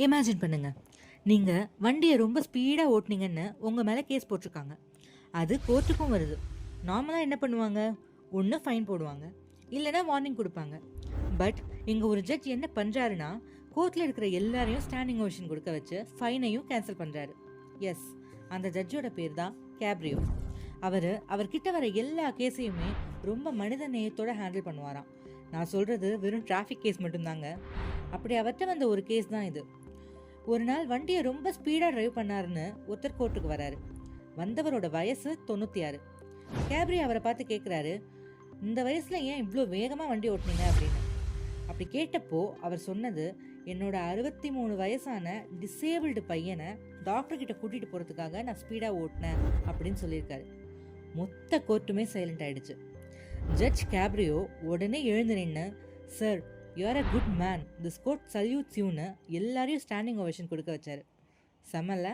Imagine பண்ணுங்க, நீங்கள் வண்டியை ரொம்ப ஸ்பீடாக ஓட்டுனீங்கன்னு உங்கள் மேலே கேஸ் போட்டிருக்காங்க. அது கோர்ட்டுக்கும் வருது. நார்மலாக என்ன பண்ணுவாங்க? ஒன்று ஃபைன் போடுவாங்க, இல்லைனா வார்னிங் கொடுப்பாங்க. பட் இங்கே ஒரு ஜட்ஜ் என்ன பண்ணுறாருன்னா, கோர்ட்டில் இருக்கிற எல்லாரையும் ஸ்டாண்டிங் ஓவேஷன் கொடுக்க வச்சு ஃபைனையும் கேன்சல் பண்ணுறாரு. எஸ், அந்த ஜட்ஜோட பேர் தான் கேப்ரியோ. அவர்கிட்ட வர எல்லா கேஸையுமே ரொம்ப மனித நேயத்தோடு ஹேண்டில் பண்ணுவாராம். நான் சொல்கிறது வெறும் டிராஃபிக் கேஸ் மட்டும்தாங்க. அப்படி அவர்கிட்ட வந்த ஒரு கேஸ் தான் இது. ஒரு நாள் வண்டியை ரொம்ப ஸ்பீடாக ட்ரைவ் பண்ணாருன்னு ஒருத்தர் கோர்ட்டுக்கு வராரு. வந்தவரோட வயசு 96. கேப்ரி அவரை பார்த்து கேட்குறாரு, இந்த வயசில் ஏன் இவ்வளோ வேகமாக வண்டி ஓட்டினீங்க அப்படின்னு. அப்படி கேட்டப்போ அவர் சொன்னது, என்னோட 63 வயசான டிசேபிள்டு பையனை டாக்டர்கிட்ட கூட்டிகிட்டு போகிறதுக்காக நான் ஸ்பீடாக ஓட்டினேன் அப்படின்னு சொல்லியிருக்காரு. மொத்த கோர்ட்டுமே சைலண்ட் ஆயிடுச்சு. ஜட்ஜ் கேப்ரியோ உடனே எழுந்து நின்று, sir, you are a good man, this court salutes யூன்னு எல்லாரையும் ஸ்டாண்டிங் ஓவேஷன் கொடுக்க வச்சாரு. செம்மல்ல?